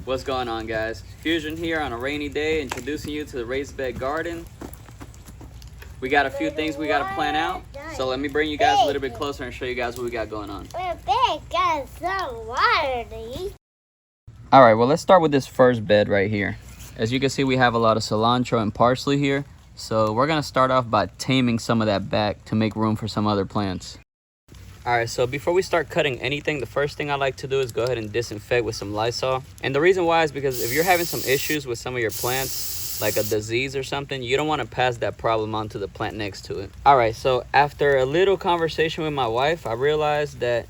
What's going on, guys? Fusion here on a rainy day, introducing you to the raised bed garden. We got a few things we got to plan out, so let me bring you guys a little bit closer and show you guys what we got going on. Alright, well, let's start with this first bed right here. As you can see, we have a lot of cilantro and parsley here, so we're going to start off by taming some of that back to make room for some other plants. Alright, so before we start cutting anything, the first thing I like to do is go ahead and disinfect with some Lysol. And the reason why is because if you're having some issues with some of your plants, like a disease or something, you don't want to pass that problem on to the plant next to it. Alright, so after a little conversation with my wife, I realized that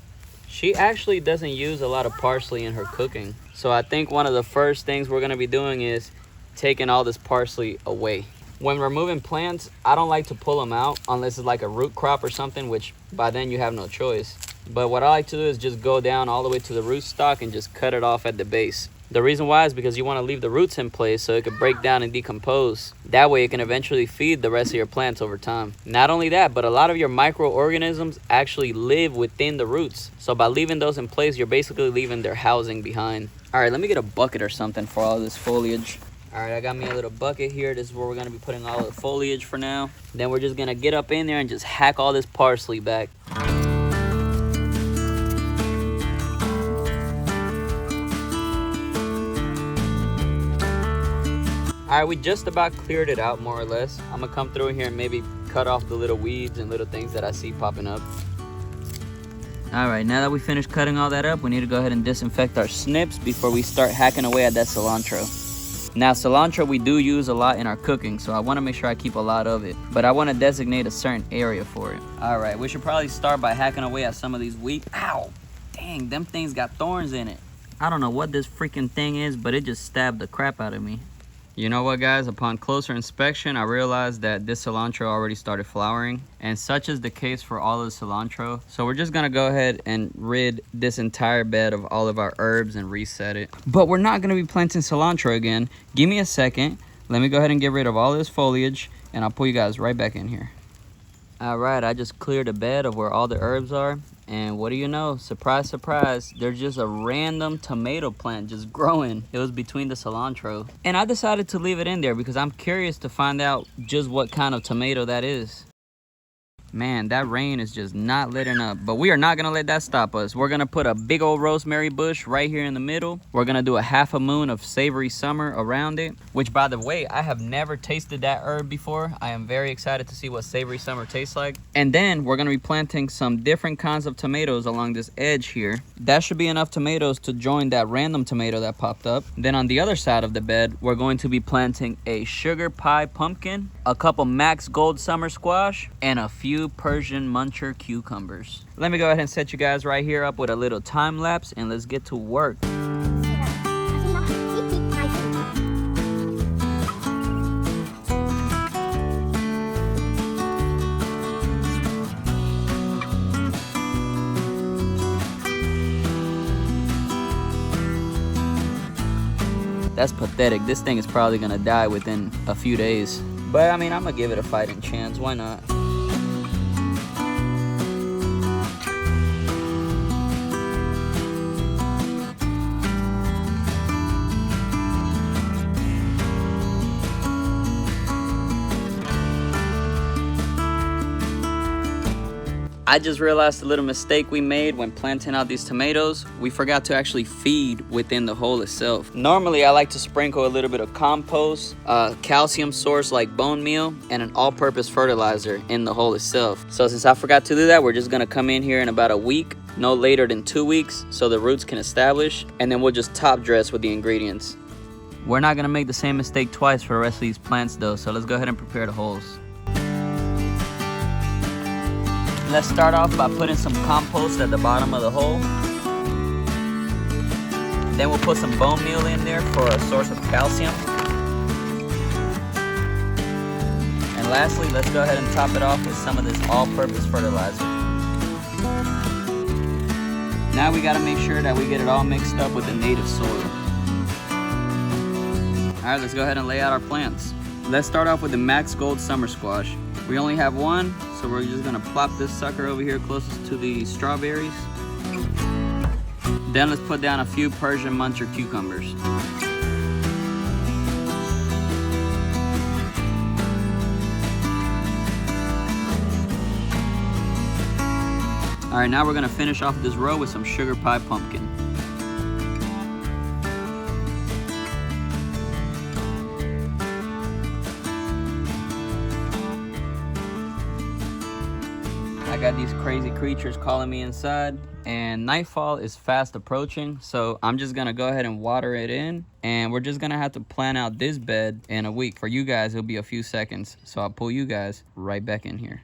she actually doesn't use a lot of parsley in her cooking. So I think one of the first things we're going to be doing is taking all this parsley away. When removing plants, I don't like to pull them out unless it's like a root crop or something, which by then you have no choice. But what I like to do is just go down all the way to the root stock and just cut it off at the base. The reason why is because you want to leave the roots in place so it can break down and decompose. That way it can eventually feed the rest of your plants over time. Not only that, but a lot of your microorganisms actually live within the roots. So by leaving those in place, you're basically leaving their housing behind. All right, let me get a bucket or something for all this foliage. All right, I got me a little bucket here. This is where we're going to be putting all the foliage for now. Then we're just going to get up in there and just hack all this parsley back. All right, we just about cleared it out more or less. I'm going to come through here and maybe cut off the little weeds and little things that I see popping up. All right, now that we finished cutting all that up, we need to go ahead and disinfect our snips before we start hacking away at that cilantro. Now, cilantro we do use a lot in our cooking, so I want to make sure I keep a lot of it. But I want to designate a certain area for it. All right, we should probably start by hacking away at some of these weeds. Ow! Dang, them things got thorns in it. I don't know what this freaking thing is, but it just stabbed the crap out of me. You know what, guys? Upon closer inspection, I realized that this cilantro already started flowering, and such is the case for all of the cilantro. So we're just gonna go ahead and rid this entire bed of all of our herbs and reset it. But we're not gonna be planting cilantro again. Give me a second. Let me go ahead and get rid of all this foliage, and I'll pull you guys right back in here. All right, I just cleared the bed of where all the herbs are. And what do you know? Surprise, surprise. There's just a random tomato plant just growing. It was between the cilantro. And I decided to leave it in there because I'm curious to find out just what kind of tomato that is. Man, that rain is just not letting up. But we are not going to let that stop us. We're going to put a big old rosemary bush right here in the middle. We're going to do a half a moon of savory summer around it. Which, by the way, I have never tasted that herb before. I am very excited to see what savory summer tastes like. And then we're going to be planting some different kinds of tomatoes along this edge here. That should be enough tomatoes to join that random tomato that popped up. Then on the other side of the bed, we're going to be planting a sugar pie pumpkin, a couple Max Gold summer squash, and a few Persian muncher cucumbers. Let me go ahead and set you guys right here up with a little time lapse, and let's get to work. That's pathetic. This thing is probably gonna die within a few days. But I mean, I'm gonna give it a fighting chance. Why not? I just realized a little mistake we made when planting out these tomatoes. We forgot to actually feed within the hole itself. Normally, I like to sprinkle a little bit of compost, a calcium source like bone meal, and an all-purpose fertilizer in the hole itself. So since I forgot to do that, we're just gonna come in here in about a week, no later than 2 weeks, so the roots can establish, and then we'll just top dress with the ingredients. We're not gonna make the same mistake twice for the rest of these plants though, so let's go ahead and prepare the holes. Let's start off by putting some compost at the bottom of the hole. Then we'll put some bone meal in there for a source of calcium. And lastly, let's go ahead and top it off with some of this all-purpose fertilizer. Now we gotta make sure that we get it all mixed up with the native soil. All right, let's go ahead and lay out our plants. Let's start off with the Max Gold Summer Squash. We only have one, so we're just gonna plop this sucker over here closest to the strawberries. Then let's put down a few Persian muncher cucumbers. All right, now we're gonna finish off this row with some sugar pie pumpkin. I got these crazy creatures calling me inside, and nightfall is fast approaching, so I'm just gonna go ahead and water it in, and we're just gonna have to plan out this bed in a week. For you guys, it'll be a few seconds, so I'll pull you guys right back in here.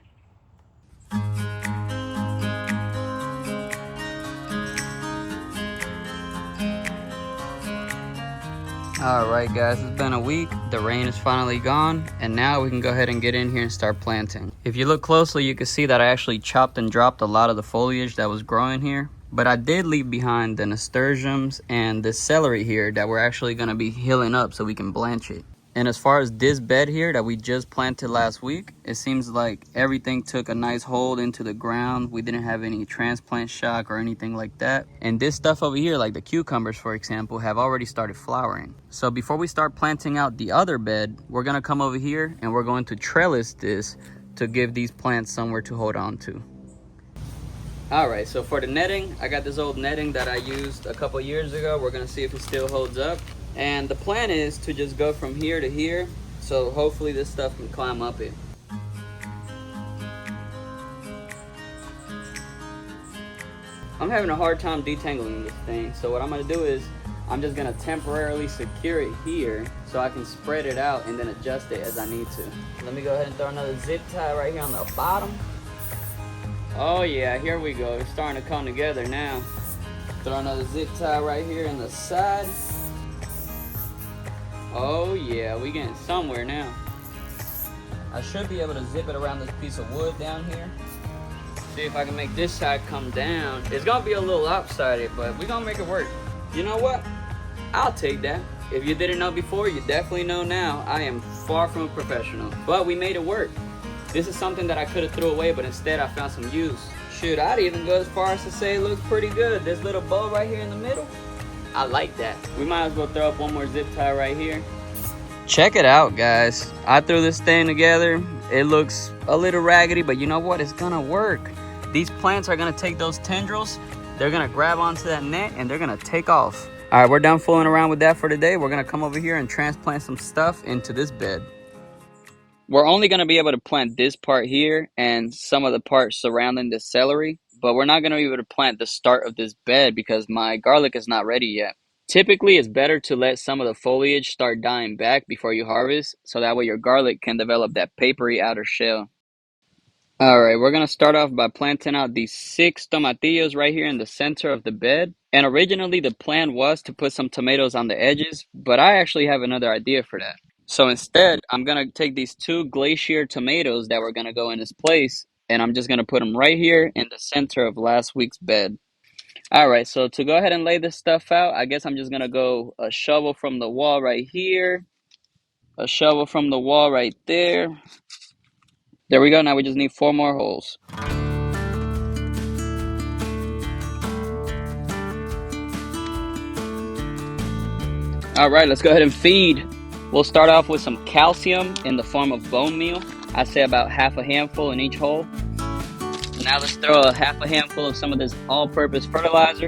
All right, guys, it's been a week. The rain is finally gone, and now we can go ahead and get in here and start planting. If you look closely, you can see that I actually chopped and dropped a lot of the foliage that was growing here, but I did leave behind the nasturtiums and the celery here that we're actually gonna be healing up so we can blanch it. And as far as this bed here that we just planted last week, it seems like everything took a nice hold into the ground. We didn't have any transplant shock or anything like that. And this stuff over here, like the cucumbers, for example, have already started flowering. So before we start planting out the other bed, we're gonna come over here and we're going to trellis this to give these plants somewhere to hold on to. All right, so for the netting, I got this old netting that I used a couple years ago. We're gonna see if it still holds up. And the plan is to just go from here to here, so hopefully this stuff can climb up it. I'm having a hard time detangling this thing, so what I'm gonna do is I'm just gonna temporarily secure it here so I can spread it out and then adjust it as I need to. Let me go ahead and throw another zip tie right here on the bottom. Oh yeah, here we go. It's starting to come together now. Throw another zip tie right here in the side. Oh yeah, we getting somewhere now. I should be able to zip it around this piece of wood down here. See if I can make this side come down. It's gonna be a little lopsided, but we're gonna make it work. You know what? I'll take that. If you didn't know before, you definitely know now. I am far from a professional, but we made it work. This is something that I could have threw away, but instead I found some use. Shoot, I'd even go as far as to say it looks pretty good. This little bow right here in the middle, I like that. We might as well throw up one more zip tie right here. Check it out, guys. I threw this thing together. It looks a little raggedy, but you know what? It's gonna work. These plants are gonna take those tendrils, they're gonna grab onto that net, and they're gonna take off. All right, we're done fooling around with that for today. We're gonna come over here and transplant some stuff into this bed. We're only gonna be able to plant this part here and some of the parts surrounding the celery, but we're not gonna be able to plant the start of this bed because my garlic is not ready yet. Typically, it's better to let some of the foliage start dying back before you harvest, so that way your garlic can develop that papery outer shell. All right, we're gonna start off by planting out these 6 tomatillos right here in the center of the bed. And originally the plan was to put some tomatoes on the edges, but I actually have another idea for that. So instead, I'm gonna take these 2 glacier tomatoes that were gonna go in this place, and I'm just gonna put them right here in the center of last week's bed. All right, so to go ahead and lay this stuff out, I guess I'm just gonna go a shovel from the wall right here, a shovel from the wall right there. There we go. Now we just need 4 more holes. All right, let's go ahead and feed. We'll start off with some calcium in the form of bone meal. I say about half a handful in each hole. Now let's throw a half a handful of some of this all-purpose fertilizer.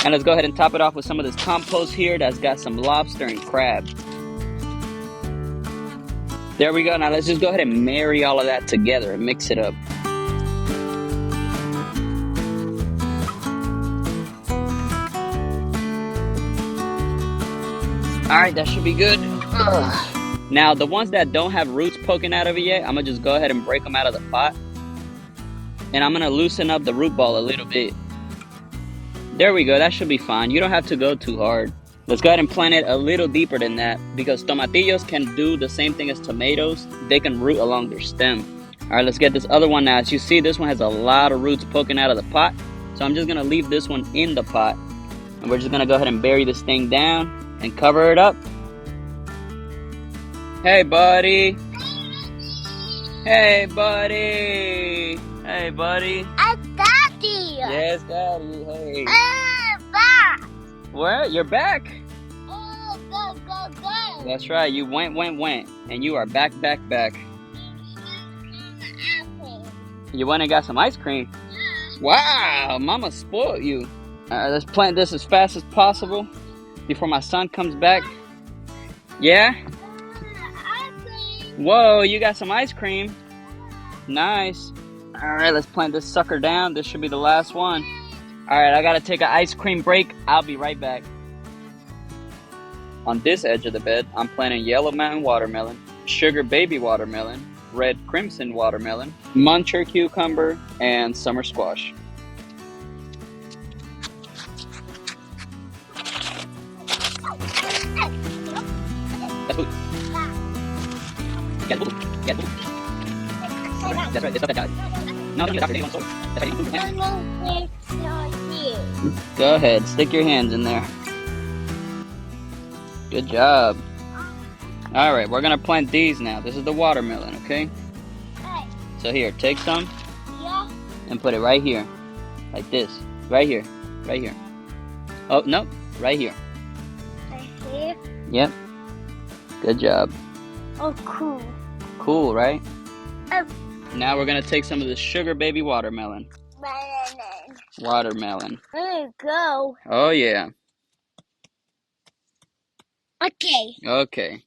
And let's go ahead and top it off with some of this compost here that's got some lobster and crab. There we go. Now let's just go ahead and marry all of that together and mix it up. All right, that should be good. Now, the ones that don't have roots poking out of it yet, I'm gonna just go ahead and break them out of the pot. And I'm gonna loosen up the root ball a little bit. There we go, that should be fine. You don't have to go too hard. Let's go ahead and plant it a little deeper than that because tomatillos can do the same thing as tomatoes. They can root along their stem. All right, let's get this other one now. As you see, this one has a lot of roots poking out of the pot. So I'm just gonna leave this one in the pot. And we're just gonna go ahead and bury this thing down and cover it up. Hey, buddy. Hey, buddy. Hey, buddy. I'm Daddy. Yes, Daddy. Hey. Back. Where? You're back. Go. That's right. You went. And you are back. You went and got some ice cream. Wow, Mama spoiled you. Alright, let's plant this as fast as possible before my son comes back. Yeah? Whoa, you got some ice cream. Nice. Alright, let's plant this sucker down. This should be the last one. Alright, I gotta take an ice cream break. I'll be right back. On this edge of the bed, I'm planting yellow mountain watermelon, sugar baby watermelon, red crimson watermelon, muncher cucumber, and summer squash. That's food. Get the food. Get the food. That's right, there's stuff that died. No, don't eat the doctor, they want soil. That's right, you put your hands. Go ahead, stick your hands in there. Good job. Alright, we're gonna plant these now. This is the watermelon, okay? So here, take some and put it right here. Like this. Right here. Right here. Oh, no. Right here. Right here? Yep. Good job. Oh, cool. Cool, right? Now we're gonna take some of the sugar baby watermelon. Watermelon. There you go. Oh, yeah. Okay. Okay.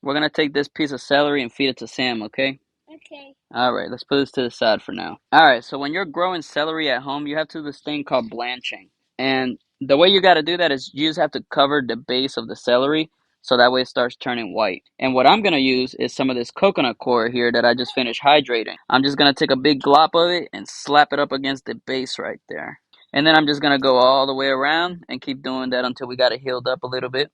We're gonna take this piece of celery and feed it to Sam, okay? Okay. Alright, let's put this to the side for now. Alright, so when you're growing celery at home, you have to do this thing called blanching. And the way you gotta do that is you just have to cover the base of the celery so that way it starts turning white. And what I'm gonna use is some of this coconut coir here that I just finished hydrating. I'm just gonna take a big glop of it and slap it up against the base right there. And then I'm just gonna go all the way around and keep doing that until we got it healed up a little bit.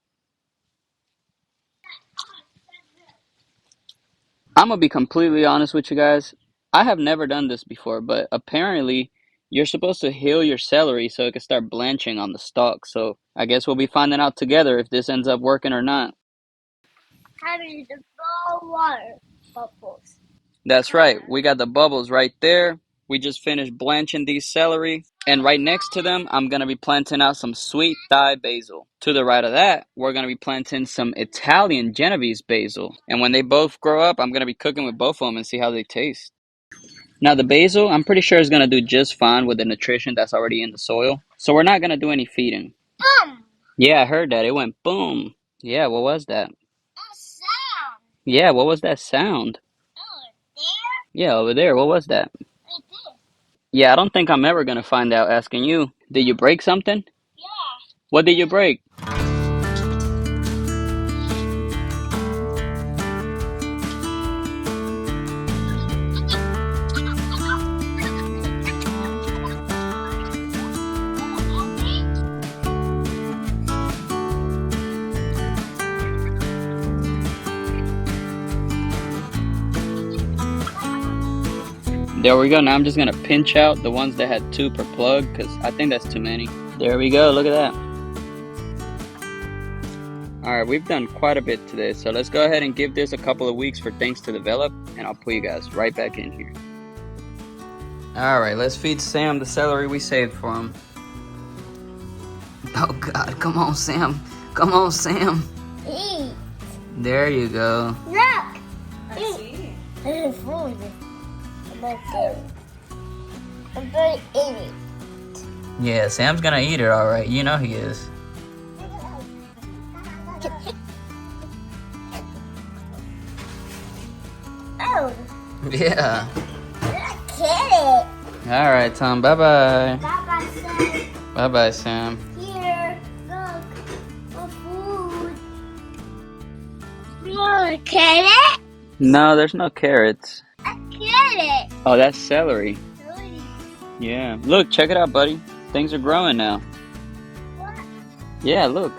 I'm gonna be completely honest with you guys. I have never done this before, but apparently you're supposed to heal your celery so it can start blanching on the stalk. So I guess we'll be finding out together if this ends up working or not. Having the water bubbles. That's right. We got the bubbles right there. We just finished blanching these celery. And right next to them, I'm going to be planting out some sweet Thai basil. To the right of that, we're going to be planting some Italian Genovese basil. And when they both grow up, I'm going to be cooking with both of them and see how they taste. Now the basil, I'm pretty sure is going to do just fine with the nutrition that's already in the soil. So we're not going to do any feeding. Boom! Yeah, I heard that. It went boom. Yeah, what was that? A sound. Yeah, what was that sound? Oh, there? Yeah, over there. What was that? Like this. Yeah, I don't think I'm ever going to find out asking you. Did you break something? Yeah. What did you break? There we go. Now I'm just going to pinch out the ones that had 2 per plug because I think that's too many. There we go. Look at that. Alright, we've done quite a bit today. So let's go ahead and give this a couple of weeks for things to develop. And I'll put you guys right back in here. Alright, let's feed Sam the celery we saved for him. Oh God, come on Sam. Come on Sam. Eat. There you go. Look. I see. This is food. I'm going to eat it. Yeah, Sam's gonna eat it alright. You know he is. Oh. Yeah. Look at it. Alright, Tom. Bye-bye. Bye-bye, Sam. Bye-bye, Sam. Here, look. For food. Look at it. No, there's no carrots. Look at it. Oh, that's celery. Yeah. Look, check it out, buddy. Things are growing now. What? Yeah, look.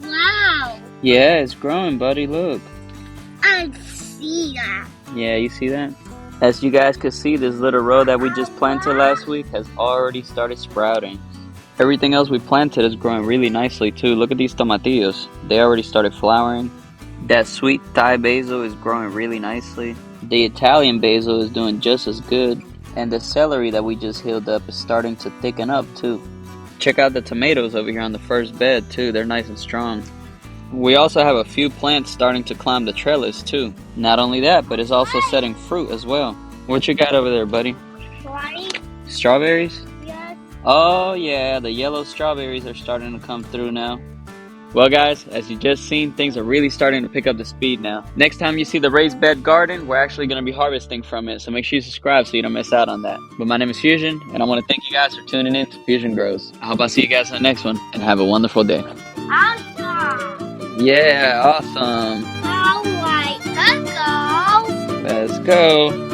Wow. Yeah, it's growing, buddy. Look. I see that. Yeah, you see that? As you guys can see, this little row that we just planted last week has already started sprouting. Everything else we planted is growing really nicely too. Look at these tomatillos. They already started flowering. That sweet Thai basil is growing really nicely. The Italian basil is doing just as good. And the celery that we just healed up is starting to thicken up too. Check out the tomatoes over here on the first bed too. They're nice and strong. We also have a few plants starting to climb the trellis too. Not only that, but it's also setting fruit as well. What you got over there, buddy? Right? Strawberries? Yes. Oh yeah, the yellow strawberries are starting to come through now. Well guys, as you just seen, things are really starting to pick up the speed now. Next time you see the raised bed garden, we're actually going to be harvesting from it, so make sure you subscribe so you don't miss out on that. But my name is Fusion, and I want to thank you guys for tuning in to Fusion Grows. I hope I see you guys in the next one, and have a wonderful day. Awesome. Yeah, awesome. All right, let's go. Let's go.